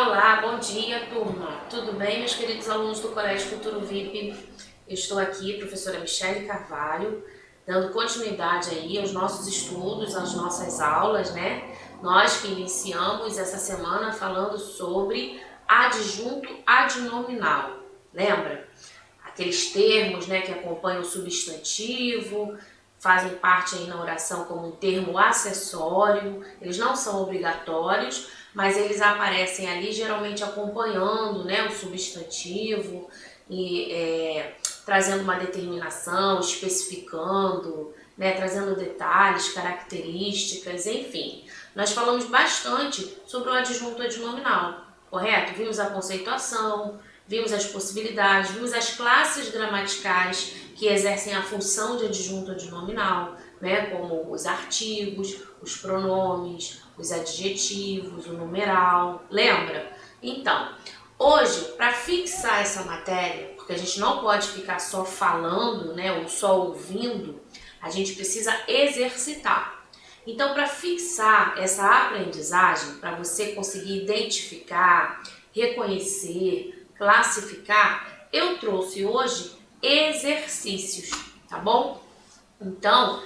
Olá, bom dia, turma. Tudo bem, meus queridos alunos do Colégio Futuro VIP? Eu estou aqui, professora Michele Carvalho, dando continuidade aí aos nossos estudos, às nossas aulas, né? Nós que iniciamos essa semana falando sobre adjunto adnominal. Lembra? Aqueles termos, né, que acompanham o substantivo, fazem parte aí na oração como um termo acessório, eles não são obrigatórios, mas eles aparecem ali geralmente acompanhando, né, o substantivo e trazendo uma determinação, especificando, né, trazendo detalhes, características, enfim. Nós falamos bastante sobre o adjunto adnominal, correto? Vimos a conceituação, vimos as possibilidades, vimos as classes gramaticais que exercem a função de adjunto adnominal, né, como os artigos, os pronomes, os adjetivos, o numeral, lembra? Então, hoje, para fixar essa matéria, porque a gente não pode ficar só falando, né, ou só ouvindo, a gente precisa exercitar. Então, para fixar essa aprendizagem, para você conseguir identificar, reconhecer, classificar, eu trouxe hoje exercícios, tá bom? Então,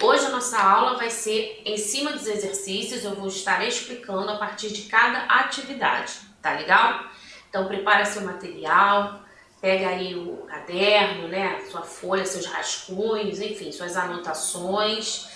hoje a nossa aula vai ser em cima dos exercícios, eu vou estar explicando a partir de cada atividade, tá legal? Então, prepara seu material, pega aí o caderno, né, sua folha, seus rascunhos, enfim, suas anotações,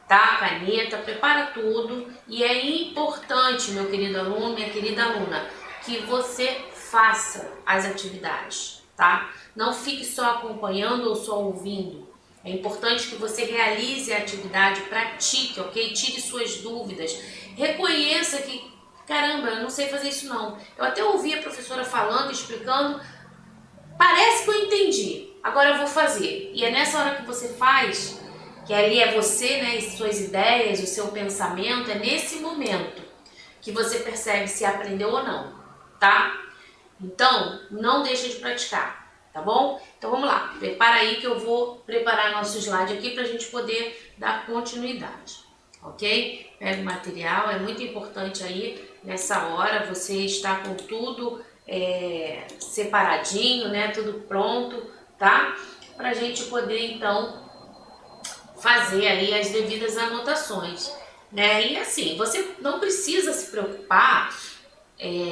tá? Caneta, prepara tudo. E é importante, meu querido aluno, minha querida aluna, que você faça as atividades, tá? Não fique só acompanhando ou só ouvindo. É importante que você realize a atividade, pratique, ok? Tire suas dúvidas. Reconheça que, caramba, eu não sei fazer isso não. Eu até ouvi a professora falando, explicando, parece que eu entendi, agora eu vou fazer. E é nessa hora que você faz, que ali é você, né, e suas ideias, o seu pensamento, é nesse momento que você percebe se aprendeu ou não, tá? Então, não deixa de praticar, tá bom? Então vamos lá, prepara aí que eu vou preparar nosso slide aqui para a gente poder dar continuidade, ok? Pega o material, é muito importante aí nessa hora você estar com tudo separadinho, né? Tudo pronto, tá? Pra gente poder então fazer aí as devidas anotações, né? E assim, você não precisa se preocupar,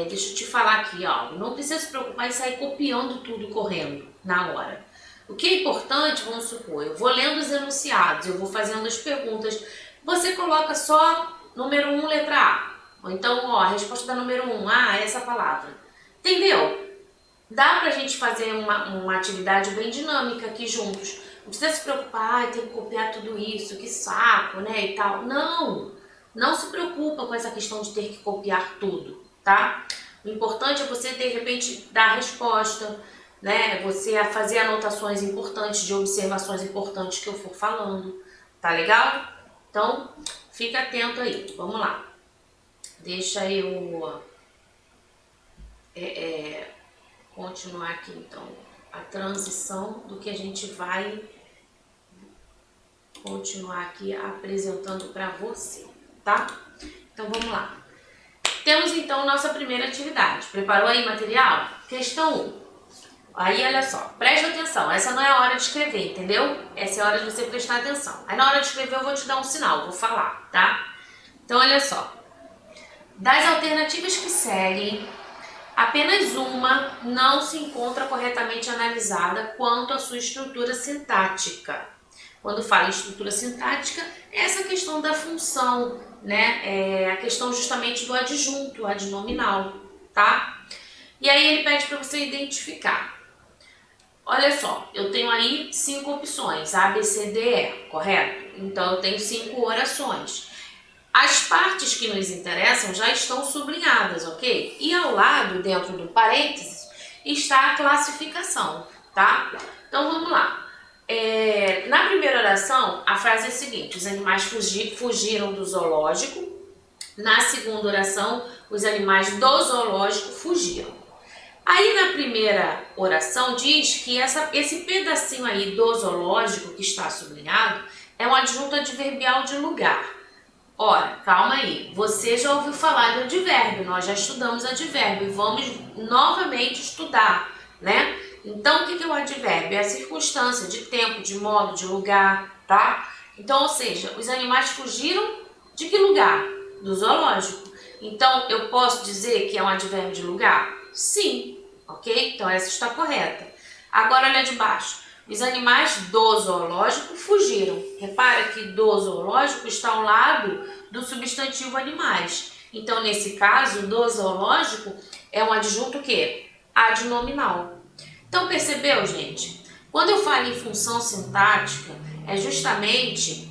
deixa eu te falar aqui, ó, não precisa se preocupar em sair copiando tudo correndo na hora. O que é importante, vamos supor, eu vou lendo os enunciados, eu vou fazendo as perguntas, você coloca só número 1, letra A, ou então, ó, a resposta da número 1, essa palavra, entendeu? Dá pra gente fazer uma atividade bem dinâmica aqui juntos. Não precisa se preocupar, tem que copiar tudo isso, que saco, né, e tal. Não, não se preocupa com essa questão de ter que copiar tudo, tá? O importante é você, de repente, dar a resposta, né, você fazer anotações importantes, de observações importantes que eu for falando, tá legal? Então, fica atento aí, vamos lá. Deixa eu continuar aqui, então, a transição do que a gente vai continuar aqui apresentando para você, tá? Então, vamos lá. Temos, então, nossa primeira atividade. Preparou aí material? Questão 1. Aí, olha só, presta atenção. Essa não é a hora de escrever, entendeu? Essa é a hora de você prestar atenção. Aí, na hora de escrever, eu vou te dar um sinal, vou falar, tá? Então, olha só. Das alternativas que seguem, apenas uma não se encontra corretamente analisada quanto à sua estrutura sintática. Quando fala em estrutura sintática, é essa questão da função, né? A questão justamente do adjunto, adnominal, tá? E aí ele pede para você identificar. Olha só, eu tenho aí 5 opções, A, B, C, D, E, correto? Então eu tenho 5 orações. As partes que nos interessam já estão sublinhadas, ok? E ao lado, dentro do parênteses, está a classificação, tá? Então vamos lá. Na primeira oração, a frase é a seguinte: os animais fugiram do zoológico. Na segunda oração, os animais do zoológico fugiram. Aí na primeira oração diz que esse pedacinho aí do zoológico que está sublinhado é um adjunto adverbial de lugar. Ora, calma aí, você já ouviu falar de advérbio, nós já estudamos advérbio e vamos novamente estudar, né? Então, o que é o advérbio? É a circunstância de tempo, de modo, de lugar, tá? Então, ou seja, os animais fugiram de que lugar? Do zoológico. Então, eu posso dizer que é um advérbio de lugar? Sim, ok? Então, essa está correta. Agora, olha de baixo. Os animais do zoológico fugiram. Repara que do zoológico está ao lado do substantivo animais. Então, nesse caso, do zoológico é um adjunto o quê? Adnominal. Então, percebeu, gente? Quando eu falo em função sintática, é justamente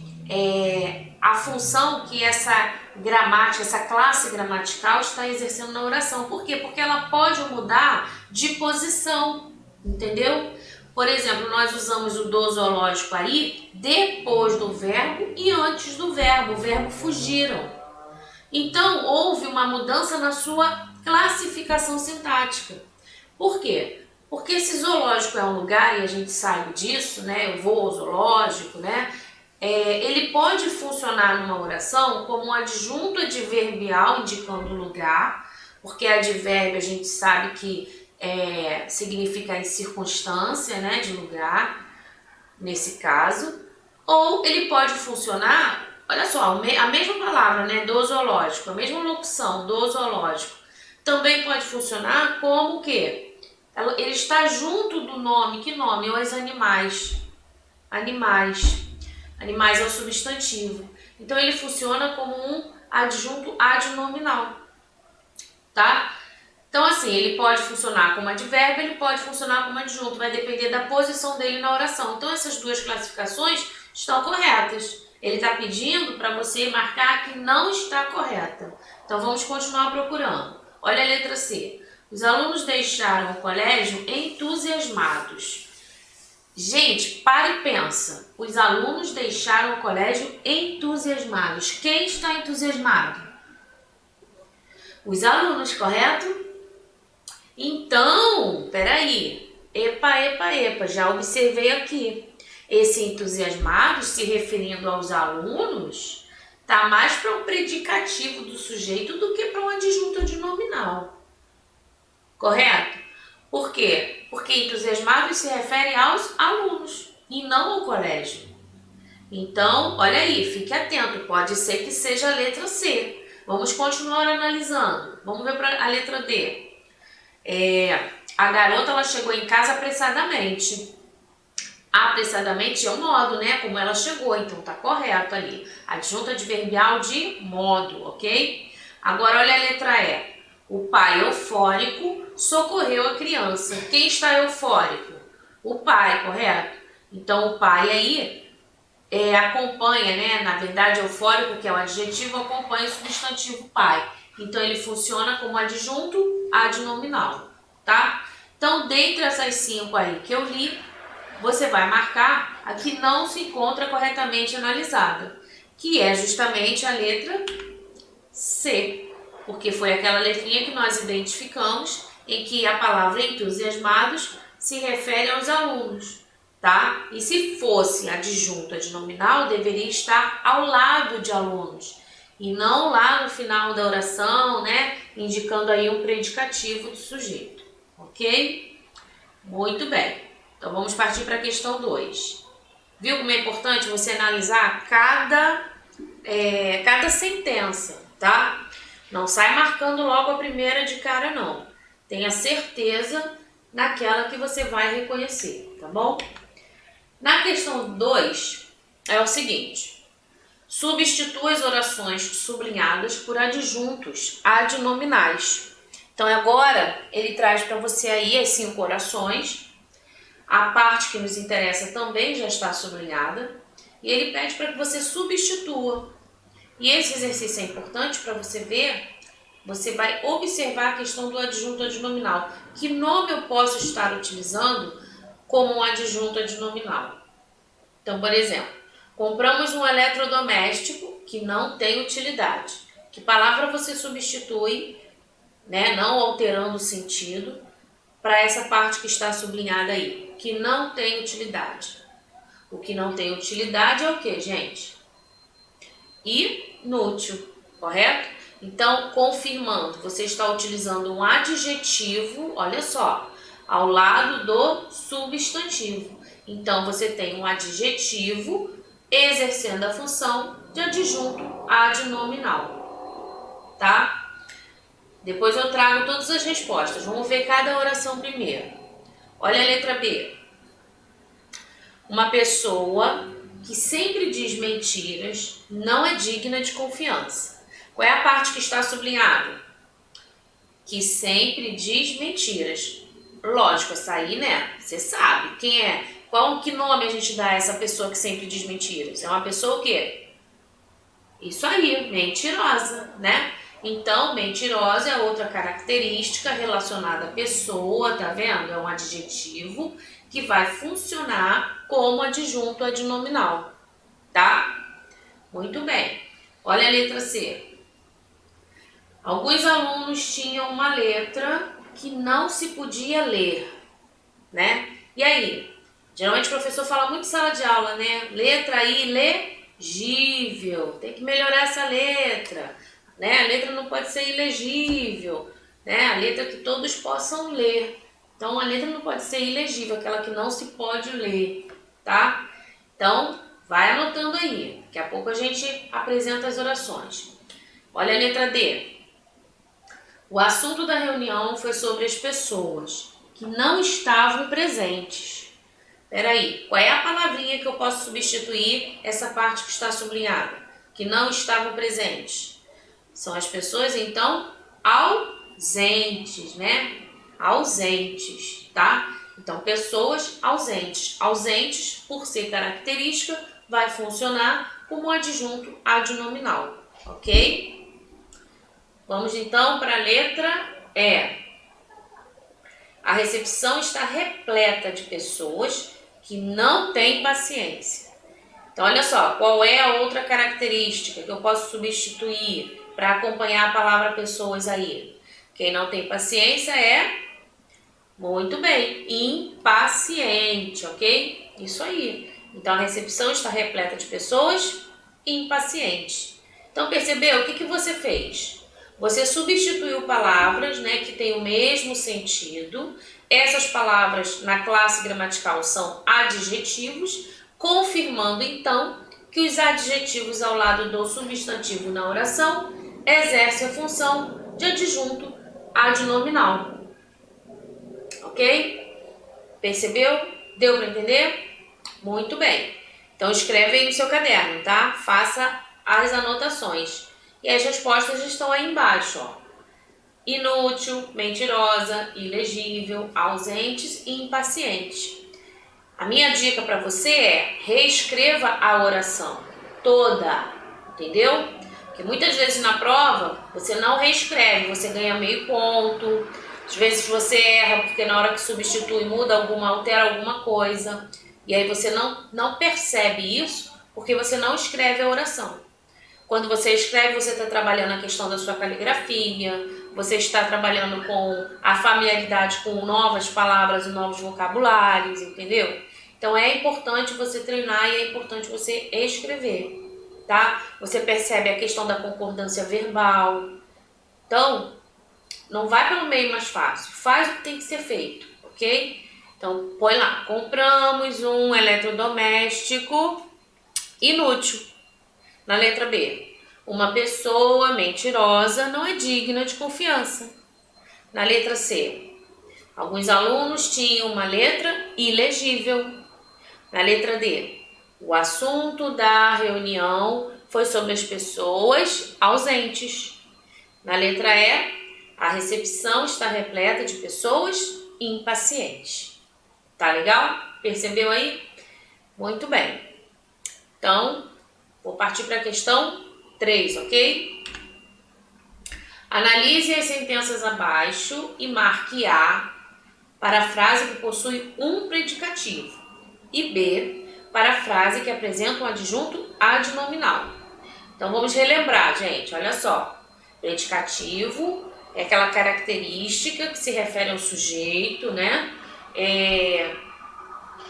a função que essa gramática, essa classe gramatical está exercendo na oração. Por quê? Porque ela pode mudar de posição, entendeu? Por exemplo, nós usamos o do zoológico aí depois do verbo e antes do verbo. O verbo fugiram. Então, houve uma mudança na sua classificação sintática. Por quê? Porque esse zoológico é um lugar, e a gente sabe disso, né? Eu vou ao zoológico, né? Ele pode funcionar numa oração como um adjunto adverbial indicando lugar, porque advérbio a gente sabe que significa em circunstância, né, de lugar, nesse caso. Ou ele pode funcionar, olha só, a mesma palavra, né, do zoológico, a mesma locução, do zoológico, também pode funcionar como o quê? Ele está junto do nome, que nome? Os animais. Animais. Animais é o substantivo. Então, ele funciona como um adjunto adnominal, tá? Então, assim, ele pode funcionar como advérbio, ele pode funcionar como adjunto, vai depender da posição dele na oração. Então, essas duas classificações estão corretas. Ele está pedindo para você marcar que não está correta. Então, vamos continuar procurando. Olha a letra C. Os alunos deixaram o colégio entusiasmados. Gente, para e pensa. Os alunos deixaram o colégio entusiasmados. Quem está entusiasmado? Os alunos, correto? Então, peraí. Epa, já observei aqui. Esse entusiasmados, se referindo aos alunos, tá mais para um predicativo do sujeito do que para um adjunto adnominal. Correto? Por quê? Porque entusiasmados se refere aos alunos e não ao colégio. Então, olha aí, fique atento, pode ser que seja a letra C. Vamos continuar analisando. Vamos ver para a letra D. A garota ela chegou em casa apressadamente. Apressadamente é o modo, né? Como ela chegou, então tá correto ali. Adjunto adverbial de modo, ok? Agora olha a letra E. O pai eufórico socorreu a criança. Quem está eufórico? O pai, correto? Então o pai aí acompanha, né? Na verdade, eufórico, que é o adjetivo, acompanha o substantivo pai. Então ele funciona como adjunto adnominal, tá? Então, dentre essas 5 aí que eu li, você vai marcar a que não se encontra corretamente analisada, que é justamente a letra C, porque foi aquela letrinha que nós identificamos em que a palavra entusiasmados se refere aos alunos, tá? E se fosse adjunto adnominal, deveria estar ao lado de alunos e não lá no final da oração, né? Indicando aí um predicativo do sujeito, ok? Muito bem. Então, vamos partir para a questão 2. Viu como é importante você analisar cada sentença, tá? Não sai marcando logo a primeira de cara, não. Tenha certeza naquela que você vai reconhecer, tá bom? Na questão 2, é o seguinte. Substitua as orações sublinhadas por adjuntos adnominais. Então, agora, ele traz para você aí as 5 orações. A parte que nos interessa também já está sublinhada. E ele pede para que você substitua. E esse exercício é importante para você ver. Você vai observar a questão do adjunto adnominal. Que nome eu posso estar utilizando como um adjunto adnominal? Então, por exemplo, compramos um eletrodoméstico que não tem utilidade. Que palavra você substitui, né, não alterando o sentido, para essa parte que está sublinhada aí? Que não tem utilidade. O que não tem utilidade é o que, gente? inútil, correto? Então, confirmando, você está utilizando um adjetivo, olha só, ao lado do substantivo. Então, você tem um adjetivo exercendo a função de adjunto adnominal, tá? Depois eu trago todas as respostas. Vamos ver cada oração primeiro. Olha a letra B. Uma pessoa que sempre diz mentiras não é digna de confiança. Qual é a parte que está sublinhada? Que sempre diz mentiras. Lógico, essa aí, né? Você sabe quem é. Que nome a gente dá a essa pessoa que sempre diz mentiras? É uma pessoa o quê? Isso aí, mentirosa, né? Então, mentirosa é outra característica relacionada à pessoa, tá vendo? É um adjetivo que vai funcionar como adjunto adnominal, tá? Muito bem. Olha a letra C. Alguns alunos tinham uma letra que não se podia ler, né? E aí? Geralmente o professor fala muito em sala de aula, né? Letra ilegível. Tem que melhorar essa letra, né? A letra não pode ser ilegível, né? A letra que todos possam ler. Então, a letra não pode ser ilegível, aquela que não se pode ler, tá? Então, vai anotando aí. Daqui a pouco a gente apresenta as orações. Olha a letra D. O assunto da reunião foi sobre as pessoas que não estavam presentes. Peraí, qual é a palavrinha que eu posso substituir essa parte que está sublinhada? Que não estavam presentes. São as pessoas, então, ausentes, né? Ausentes, tá? Então, pessoas ausentes. Ausentes, por ser característica, vai funcionar como adjunto adnominal, ok? Vamos, então, para a letra E. A recepção está repleta de pessoas que não têm paciência. Então, olha só, qual é a outra característica que eu posso substituir para acompanhar a palavra pessoas aí? Quem não tem paciência é, muito bem, impaciente, ok? Isso aí. Então, a recepção está repleta de pessoas impacientes. Então, percebeu? O que você fez? Você substituiu palavras, né, que têm o mesmo sentido. Essas palavras na classe gramatical são adjetivos, confirmando então que os adjetivos ao lado do substantivo na oração exercem a função de adjunto adnominal. Ok? Percebeu? Deu para entender? Muito bem. Então escreve aí no seu caderno, tá? Faça as anotações. E as respostas estão aí embaixo, ó. Inútil, mentirosa, ilegível, ausentes e impacientes. A minha dica para você é reescreva a oração toda, entendeu? Porque muitas vezes na prova você não reescreve, você ganha meio ponto. Às vezes você erra porque na hora que substitui muda altera alguma coisa. E aí você não percebe isso porque você não escreve a oração. Quando você escreve, você está trabalhando a questão da sua caligrafia, você está trabalhando com a familiaridade com novas palavras e novos vocabulários, entendeu? Então é importante você treinar e é importante você escrever, tá? Você percebe a questão da concordância verbal. Então, não vai pelo meio mais fácil, faz o que tem que ser feito, ok? Então, põe lá, compramos um eletrodoméstico inútil. Na letra B, uma pessoa mentirosa não é digna de confiança. Na letra C, alguns alunos tinham uma letra ilegível. Na letra D, o assunto da reunião foi sobre as pessoas ausentes. Na letra E, a recepção está repleta de pessoas impacientes. Tá legal? Percebeu aí? Muito bem. Então, vou partir para a questão 3, ok? Analise as sentenças abaixo e marque A para a frase que possui um predicativo e B para a frase que apresenta um adjunto adnominal. Então, vamos relembrar, gente. Olha só. Predicativo é aquela característica que se refere ao sujeito, né?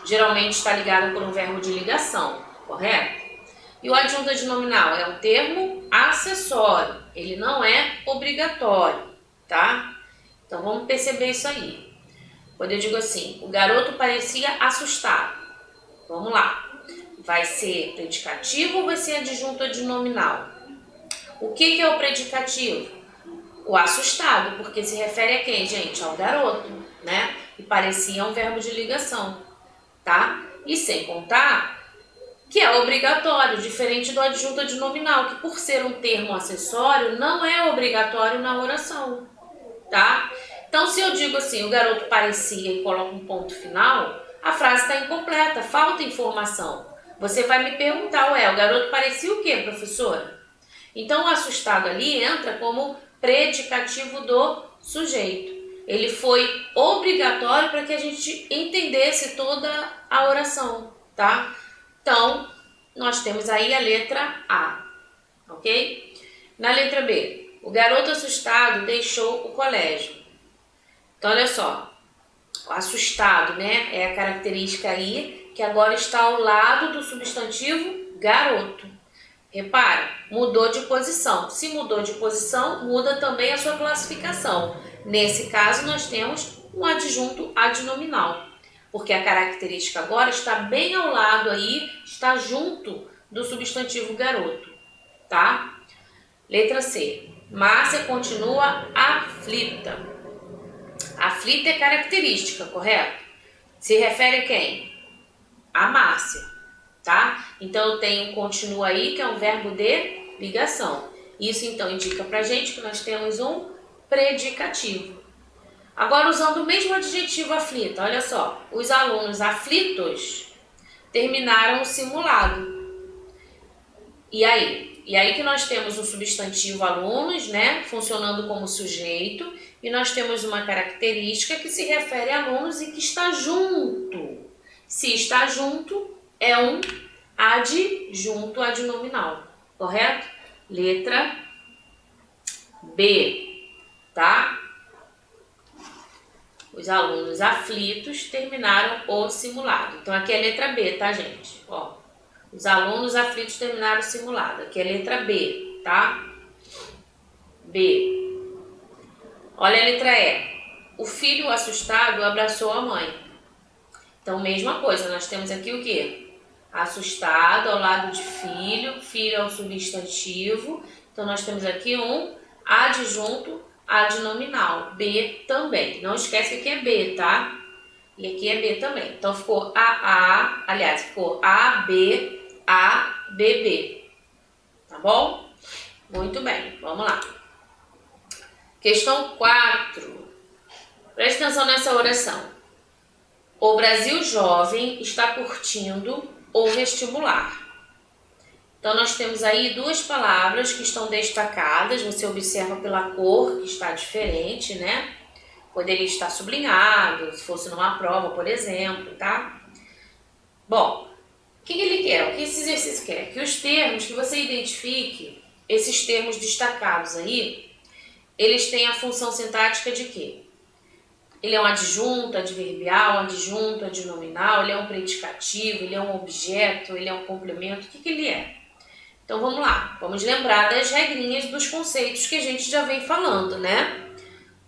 Geralmente está ligado por um verbo de ligação, correto? E o adjunto adnominal é um termo acessório, ele não é obrigatório, tá? Então vamos perceber isso aí. Quando eu digo assim, o garoto parecia assustado. Vamos lá. Vai ser predicativo ou vai ser adjunto adnominal? O que é o predicativo? O assustado, porque se refere a quem, gente? Ao garoto, né? E parecia um verbo de ligação, tá? E sem contar que é obrigatório, diferente do adjunto adnominal, que por ser um termo acessório, não é obrigatório na oração, tá? Então, se eu digo assim, o garoto parecia e coloco um ponto final, a frase está incompleta, falta informação. Você vai me perguntar, ué, o garoto parecia o quê, professora? Então, o assustado ali entra como predicativo do sujeito. Ele foi obrigatório para que a gente entendesse toda a oração, tá? Então, nós temos aí a letra A, ok? Na letra B, o garoto assustado deixou o colégio. Então, olha só, o assustado, né, é a característica aí que agora está ao lado do substantivo garoto. Repara, mudou de posição. Se mudou de posição, muda também a sua classificação. Nesse caso, nós temos um adjunto adnominal, porque a característica agora está bem ao lado aí, está junto do substantivo garoto, tá? Letra C. Márcia continua aflita. Aflita é característica, correto? Se refere a quem? A Márcia, tá? Então eu tenho continua aí, que é um verbo de ligação. Isso então indica pra gente que nós temos um predicativo. Agora, usando o mesmo adjetivo aflita, olha só, os alunos aflitos terminaram o simulado. E aí? E aí que nós temos o substantivo alunos, né, funcionando como sujeito, e nós temos uma característica que se refere a alunos e que está junto. Se está junto, é um adjunto adnominal, correto? Letra B, tá? Os alunos aflitos terminaram o simulado. Então, aqui é a letra B, tá, gente? Ó, os alunos aflitos terminaram o simulado. Aqui é a letra B, tá? B. Olha a letra E. O filho assustado abraçou a mãe. Então, mesma coisa. Nós temos aqui o quê? Assustado ao lado de filho. Filho é o substantivo. Então, nós temos aqui um adjunto adnominal, B também. Não esquece que aqui é B, tá? E aqui é B também. Então ficou aliás, ficou AB, B. Tá bom? Muito bem, vamos lá. Questão 4. Preste atenção nessa oração. O Brasil jovem está curtindo o vestibular. Então, nós temos aí duas palavras que estão destacadas, você observa pela cor que está diferente, né? Poderia estar sublinhado, se fosse numa prova, por exemplo, tá? Bom, o que ele quer? O que esse exercício quer? Que os termos, que você identifique esses termos destacados aí, eles têm a função sintática de quê? Ele é um adjunto, adverbial, adjunto, adnominal, ele é um predicativo, ele é um objeto, ele é um complemento, o que ele é? Então vamos lá, vamos lembrar das regrinhas dos conceitos que a gente já vem falando, né?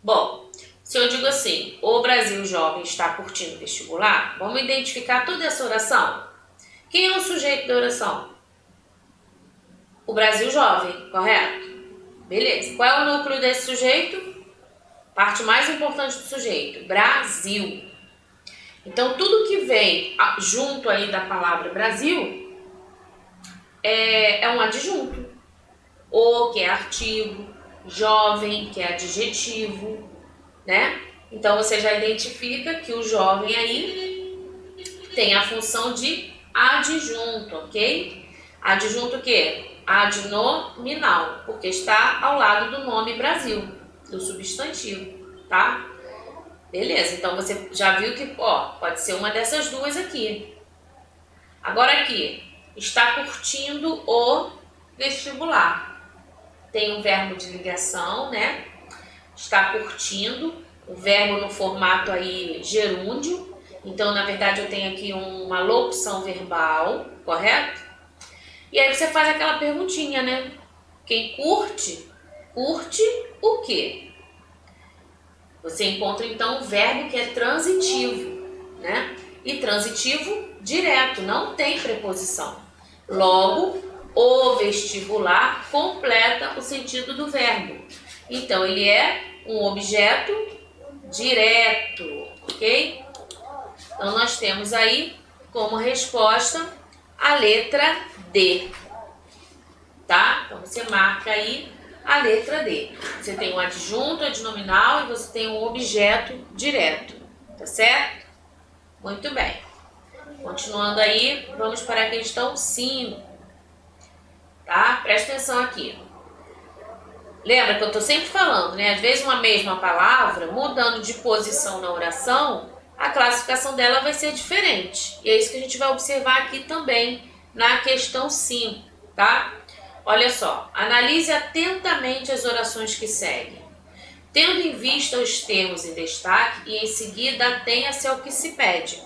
Bom, se eu digo assim, o Brasil jovem está curtindo o vestibular, vamos identificar toda essa oração. Quem é o sujeito da oração? O Brasil jovem, correto? Beleza. Qual é o núcleo desse sujeito? Parte mais importante do sujeito, Brasil. Então tudo que vem junto aí da palavra Brasil é um adjunto. O, que é artigo, jovem, que é adjetivo, né? Então você já identifica que o jovem aí tem a função de adjunto, ok? Adjunto o quê? Adnominal, porque está ao lado do nome Brasil, do substantivo, tá? Beleza, então você já viu que pode ser uma dessas duas aqui. Agora aqui, está curtindo o vestibular. Tem um verbo de ligação, né? Está curtindo, o verbo no formato aí gerúndio. Então, na verdade, eu tenho aqui uma locução verbal, correto? E aí você faz aquela perguntinha, né? Quem curte, curte o quê? Você encontra então o verbo que é transitivo, né? E transitivo direto, não tem preposição. Logo, o vestibular completa o sentido do verbo. Então, ele é um objeto direto, ok? Então, nós temos aí como resposta a letra D, tá? Então, você marca aí a letra D. Você tem um adjunto, adnominal e você tem um objeto direto, tá certo? Muito bem. Continuando aí, vamos para a questão 5, tá? Presta atenção aqui. Lembra que eu tô sempre falando, né? Às vezes uma mesma palavra, mudando de posição na oração, a classificação dela vai ser diferente. E é isso que a gente vai observar aqui também na questão 5, tá? Olha só, analise atentamente as orações que seguem. Tendo em vista os termos em destaque e em seguida atenha-se ao que se pede.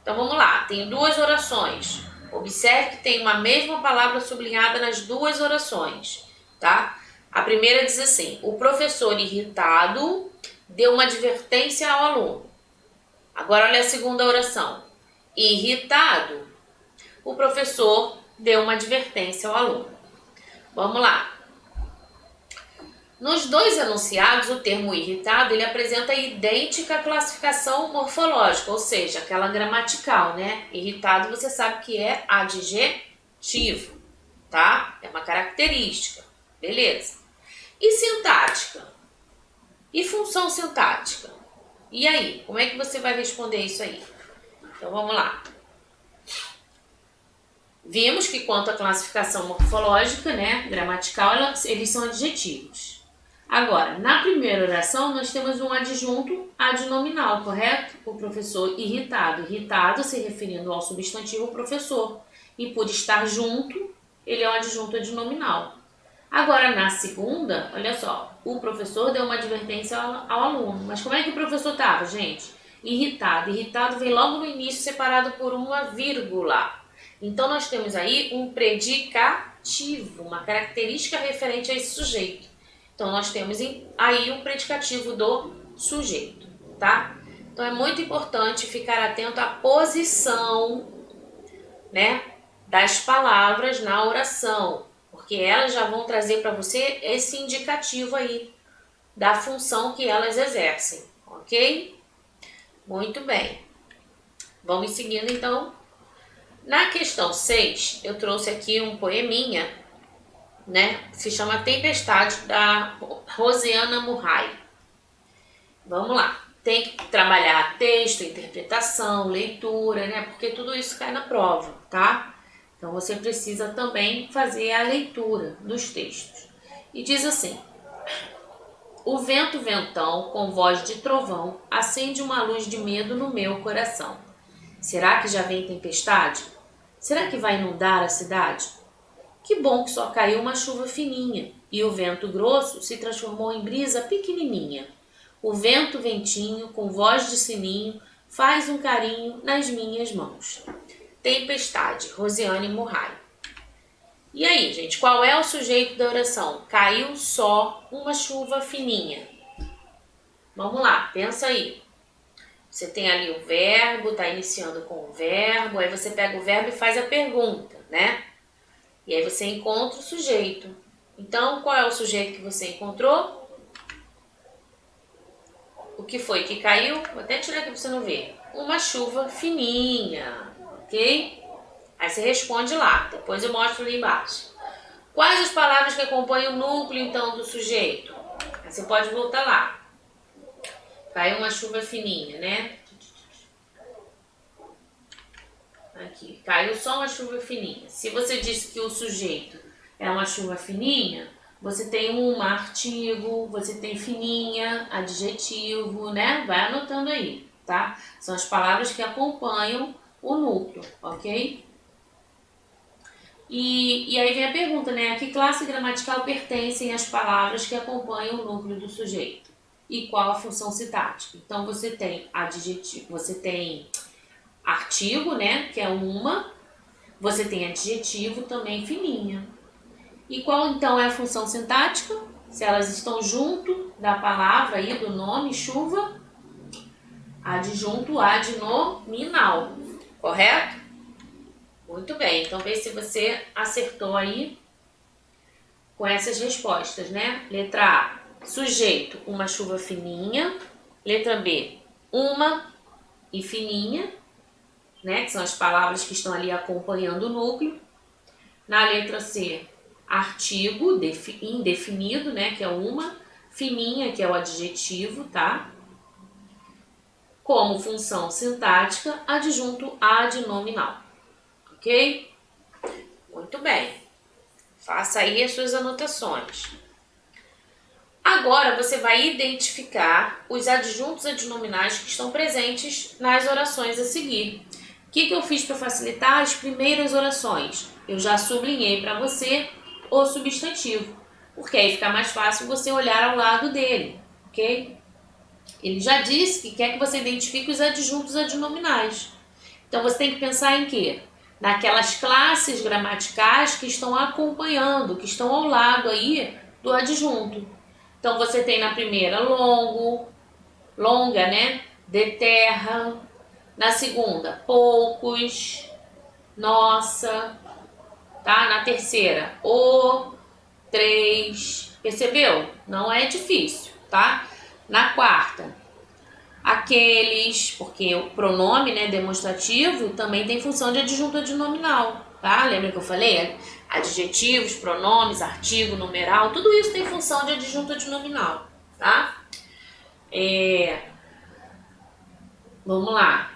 Então vamos lá, tem duas orações. Observe que tem uma mesma palavra sublinhada nas duas orações, tá? A primeira diz assim: o professor irritado deu uma advertência ao aluno. Agora olha a segunda oração. Irritado, o professor deu uma advertência ao aluno. Vamos lá. Nos dois enunciados, o termo irritado ele apresenta a idêntica classificação morfológica, ou seja, aquela gramatical, né? Irritado você sabe que é adjetivo, tá? É uma característica, beleza? E sintática? E função sintática? E aí, como é que você vai responder isso aí? Então vamos lá. Vimos que quanto à classificação morfológica, né, gramatical, eles são adjetivos. Agora, na primeira oração, nós temos um adjunto adnominal, correto? O professor irritado. Irritado se referindo ao substantivo professor. E por estar junto, ele é um adjunto adnominal. Agora, na segunda, olha só, o professor deu uma advertência ao aluno. Mas como é que o professor estava, gente? Irritado. Irritado vem logo no início, separado por uma vírgula. Então, nós temos aí um predicativo, uma característica referente a esse sujeito. Então, nós temos aí um predicativo do sujeito, tá? Então, é muito importante ficar atento à posição, né, das palavras na oração, porque elas já vão trazer para você esse indicativo aí da função que elas exercem, ok? Muito bem. Vamos seguindo, então. Na questão 6, eu trouxe aqui um poeminha, né? Se chama Tempestade, da Rosiana Murray. Vamos lá. Tem que trabalhar texto, interpretação, leitura, né? Porque tudo isso cai na prova, tá? Então você precisa também fazer a leitura dos textos. E diz assim: o vento ventão, com voz de trovão, acende uma luz de medo no meu coração. Será que já vem tempestade? Será que vai inundar a cidade? Que bom que só caiu uma chuva fininha, e o vento grosso se transformou em brisa pequenininha. O vento ventinho, com voz de sininho, faz um carinho nas minhas mãos. Tempestade, Rosiane Murray. E aí, gente, qual é o sujeito da oração? Caiu só uma chuva fininha. Vamos lá, pensa aí. Você tem ali o verbo, está iniciando com o verbo, aí você pega o verbo e faz a pergunta, né? E aí você encontra o sujeito. Então, qual é o sujeito que você encontrou? O que foi que caiu? Vou até tirar aqui para você não ver. Uma chuva fininha, ok? Aí você responde lá, depois eu mostro ali embaixo. Quais as palavras que acompanham o núcleo, então, do sujeito? Aí você pode voltar lá. Caiu uma chuva fininha, né? Aqui, caiu só uma chuva fininha. Se você disse que o sujeito é uma chuva fininha, você tem um artigo, você tem fininha, adjetivo, né? Vai anotando aí, tá? São as palavras que acompanham o núcleo, ok? E aí vem a pergunta, né? A que classe gramatical pertencem as palavras que acompanham o núcleo do sujeito? E qual a função sintática? Então, você tem adjetivo, você tem artigo, né? Que é uma. Você tem adjetivo também fininha. E qual então é a função sintática? Se elas estão junto da palavra aí, do nome chuva, adjunto adnominal, correto? Muito bem, então vê se você acertou aí com essas respostas, né? Letra A, sujeito, uma chuva fininha. Letra B, uma e fininha, né? Que são as palavras que estão ali acompanhando o núcleo. Na letra C, artigo indefinido, né? Que é uma. Fininha, que é o adjetivo, tá? Como função sintática, adjunto adnominal. Ok? Muito bem. Faça aí as suas anotações. Agora você vai identificar os adjuntos adnominais que estão presentes nas orações a seguir. O que eu fiz para facilitar as primeiras orações? Eu já sublinhei para você o substantivo, porque aí fica mais fácil você olhar ao lado dele, ok? Ele já disse que quer que você identifique os adjuntos adnominais. Então você tem que pensar em quê? Naquelas classes gramaticais que estão acompanhando, que estão ao lado aí do adjunto. Então você tem na primeira longo, longa, né? De terra. Na segunda, poucos, nossa, tá? Na terceira, o, três. Percebeu? Não é difícil, tá? Na quarta, aqueles, porque o pronome, né, demonstrativo também tem função de adjunto adnominal, tá? Lembra que eu falei? Adjetivos, pronomes, artigo, numeral, tudo isso tem função de adjunto adnominal, tá? Vamos lá.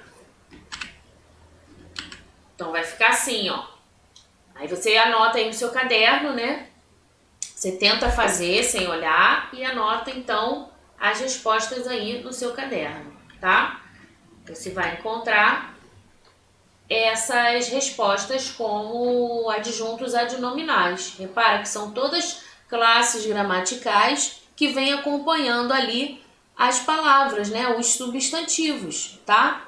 Então vai ficar assim, ó. Aí você anota aí no seu caderno, né? Você tenta fazer sem olhar e anota então as respostas aí no seu caderno, tá? Você vai encontrar essas respostas como adjuntos adnominais. Repara que são todas classes gramaticais que vêm acompanhando ali as palavras, né? Os substantivos, tá?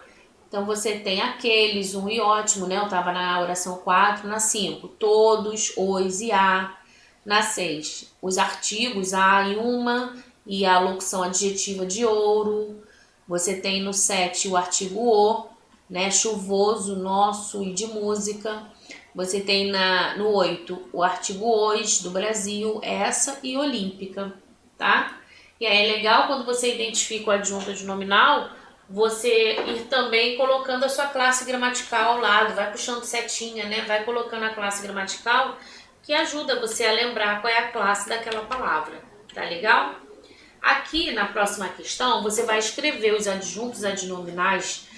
Então você tem aqueles, um e ótimo, né? Eu estava na oração 4, na 5, todos, os e a. Na 6, os artigos, a e uma, e a locução adjetiva de ouro. Você tem no 7 o artigo o, né? Chuvoso, nosso e de música. Você tem no 8 o artigo os, do Brasil, essa e olímpica, tá? E aí é legal quando você identifica o adjunto adnominal, você ir também colocando a sua classe gramatical ao lado, vai puxando setinha, né? Vai colocando a classe gramatical, que ajuda você a lembrar qual é a classe daquela palavra, tá legal? Aqui na próxima questão, você vai escrever os adjuntos adnominais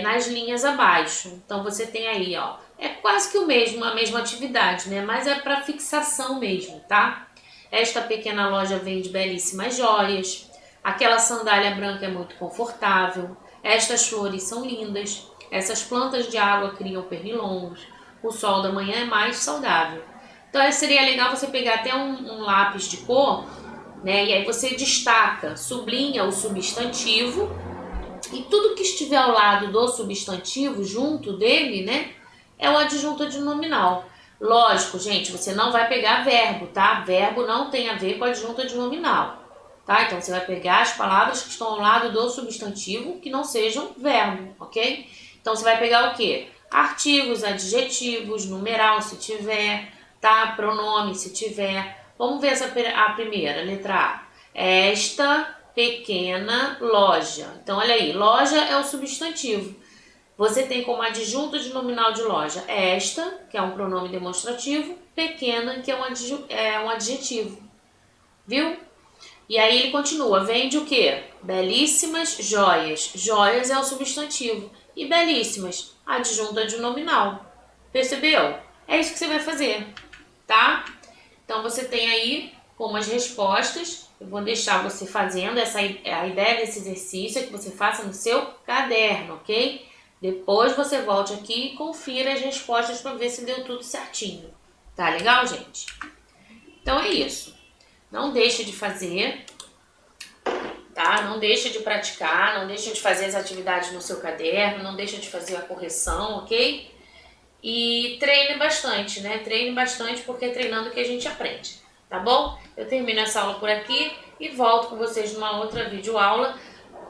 nas linhas abaixo. Então você tem aí, ó, é quase que a mesma atividade, né? Mas é para fixação mesmo, tá? Esta pequena loja vende belíssimas joias. Aquela sandália branca é muito confortável. Estas flores são lindas. Essas plantas de água criam pernilongos. O sol da manhã é mais saudável. Então seria legal você pegar até um lápis de cor, né? E aí você destaca, sublinha o substantivo e tudo que estiver ao lado do substantivo, junto dele, né? É o adjunto adnominal. Lógico, gente, você não vai pegar verbo, tá? Verbo não tem a ver com adjunto adnominal, tá? Então você vai pegar as palavras que estão ao lado do substantivo que não sejam verbo, ok? Então você vai pegar o quê? Artigos, adjetivos, numeral se tiver, tá? Pronome se tiver. Vamos ver a primeira, letra A. Esta pequena loja. Então olha aí, loja é o substantivo. Você tem como adjunto adnominal de loja esta, que é um pronome demonstrativo, pequena, que é um adjetivo. Viu? E aí ele continua, vende o quê? Belíssimas joias. Joias é o substantivo. E belíssimas, adjunto adnominal. Percebeu? É isso que você vai fazer, tá? Então você tem aí como as respostas. Eu vou deixar você fazendo a ideia desse exercício é que você faça no seu caderno, ok? Depois você volte aqui e confira as respostas para ver se deu tudo certinho. Tá legal, gente? Então é isso. Não deixe de fazer, tá? Não deixe de praticar, não deixe de fazer as atividades no seu caderno, não deixe de fazer a correção, ok? e treine bastante, né? Treine bastante porque é treinando que a gente aprende, tá bom? Eu termino essa aula por aqui e volto com vocês numa outra videoaula.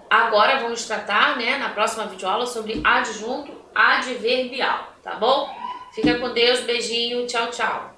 Agora vamos tratar, né, na próxima videoaula sobre adjunto adverbial, tá bom? Fica com Deus, beijinho, tchau, tchau.